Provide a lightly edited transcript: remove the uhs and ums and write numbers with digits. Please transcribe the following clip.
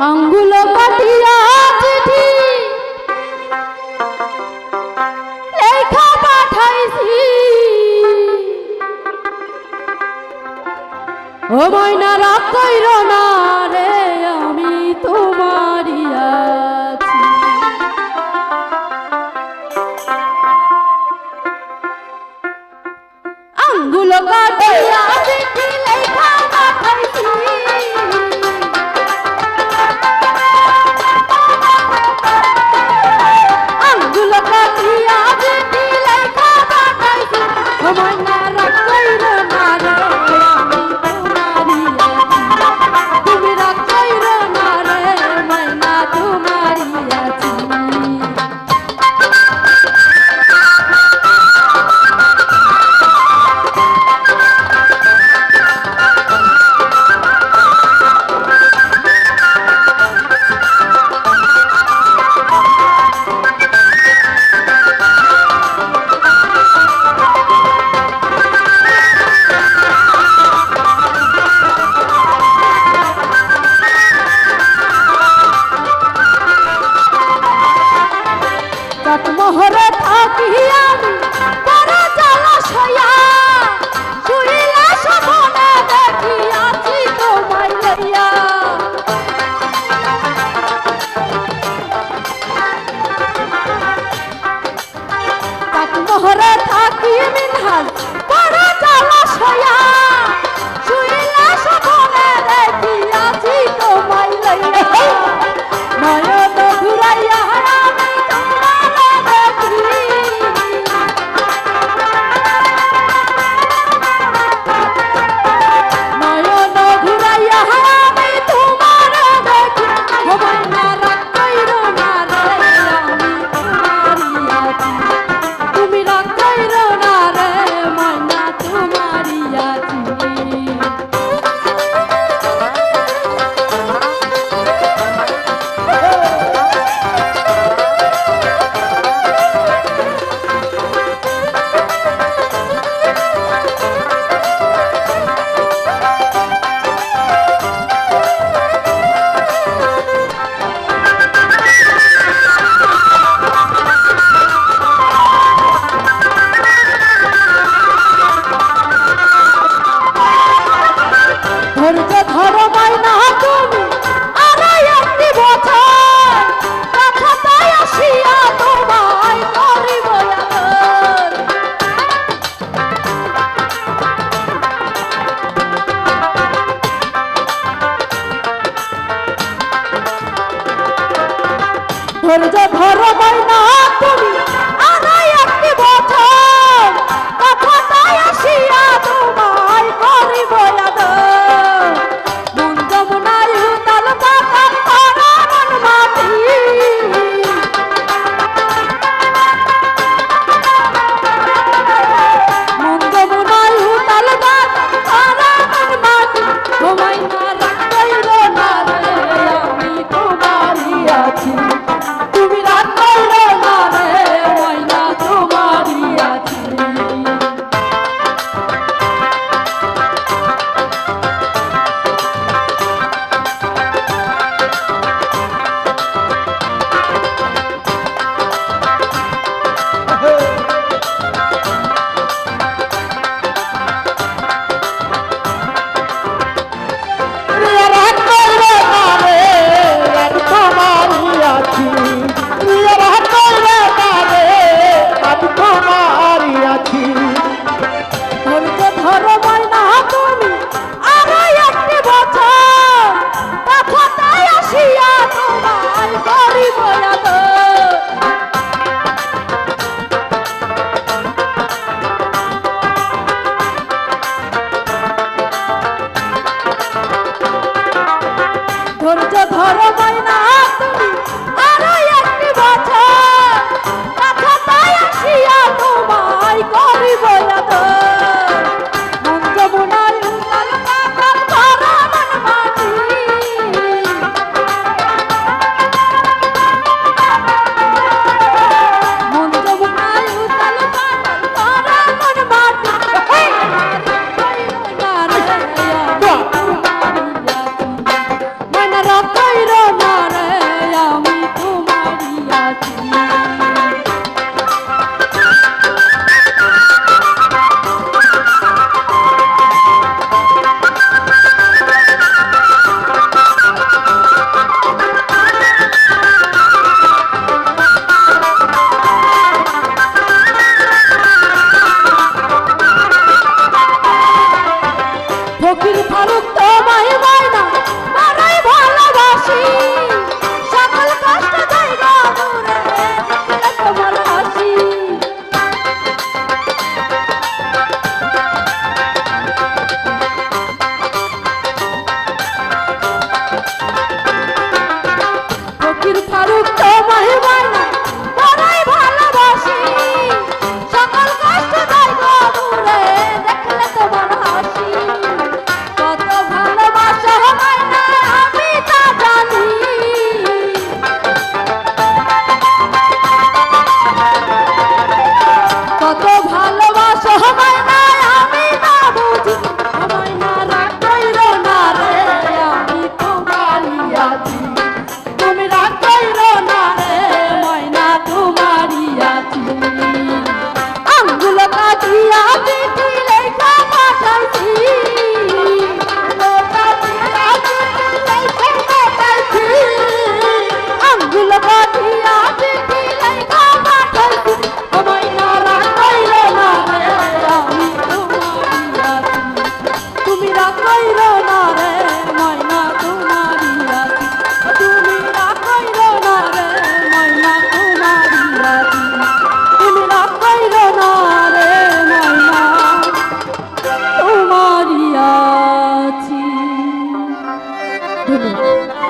আঙ্গুল কাটিয়া চিঠি লেখা পাঠাইছি ও ময়না রাগ কইর না রে আমি তোমারই আছি আঙ্গুল কাটিয়া চিঠি লেখা পাঠাইছি মোহরে থাকি আমি বড় জলাশয়া শুইলা স্বপ্নে দেখি আছি তোমায় লইয়া মোহরে থাকি মিনহাল বড় জলাশয়া শুইলা স্বপ্নে দেখি আছি তোমায় লইয়া নয়ন ঘুরাইয়া ধৈর্য ধরো ময়না তুমি আড়াই একটি বছর কথাটাই আসিয়া তোমায় করিব আদর মন যমুনায় উতাল পাতাল করা মন মাটি মন যমুনায় উতাল পাতাল করা মন মাটি ও ময়না রাগ কইর না রে আমি তোমারই আছি ধৈর্য ধরো ময়না তুমি আরো একটি বছর কথাটাই আসিয়া তোমায় করিব আদর মন যমুনায় উতাল পাতাল করা মন মাটি মন যমুনায় উতাল পাতাল করা মন মাটি ময়না রাগ কইর ফকির ফারুক তোমায় ময়না বড়ই ভালোবাসি সকল কষ্ট যাইগা দূরে দেখলে তোমার হাসি ফকির ফারুক তোমায় ময়না বড়ই ভালোবাসি সকল কষ্ট যাইগা দূরে দেখলে তোমার হাসি কত ভালোবাসা ময়না আমি তা জানি কত ভালোবাসা ময়না আমি তা বুঝি ময়না রাগ কইরো না রে আমি তোমারই আছি তুমি রাগ কইরো না রে ময়না তোমারই আছি আঙ্গুল কাটিয়া চিঠি লেখা পাঠাইছি আঙ্গুল কাটিয়া চিঠি লেখা পাঠাইছি ময়না রাগ কইরো না রে আমি তোমারই আছি তুমি রাগ কইরো না রে ময়না তোমারই আছি তুমি রাগ কইরো না রে ময়না তোমারই আছি তুমি রাগ কইরো না রে ময়না তোমারই আছি ধন্যবাদ।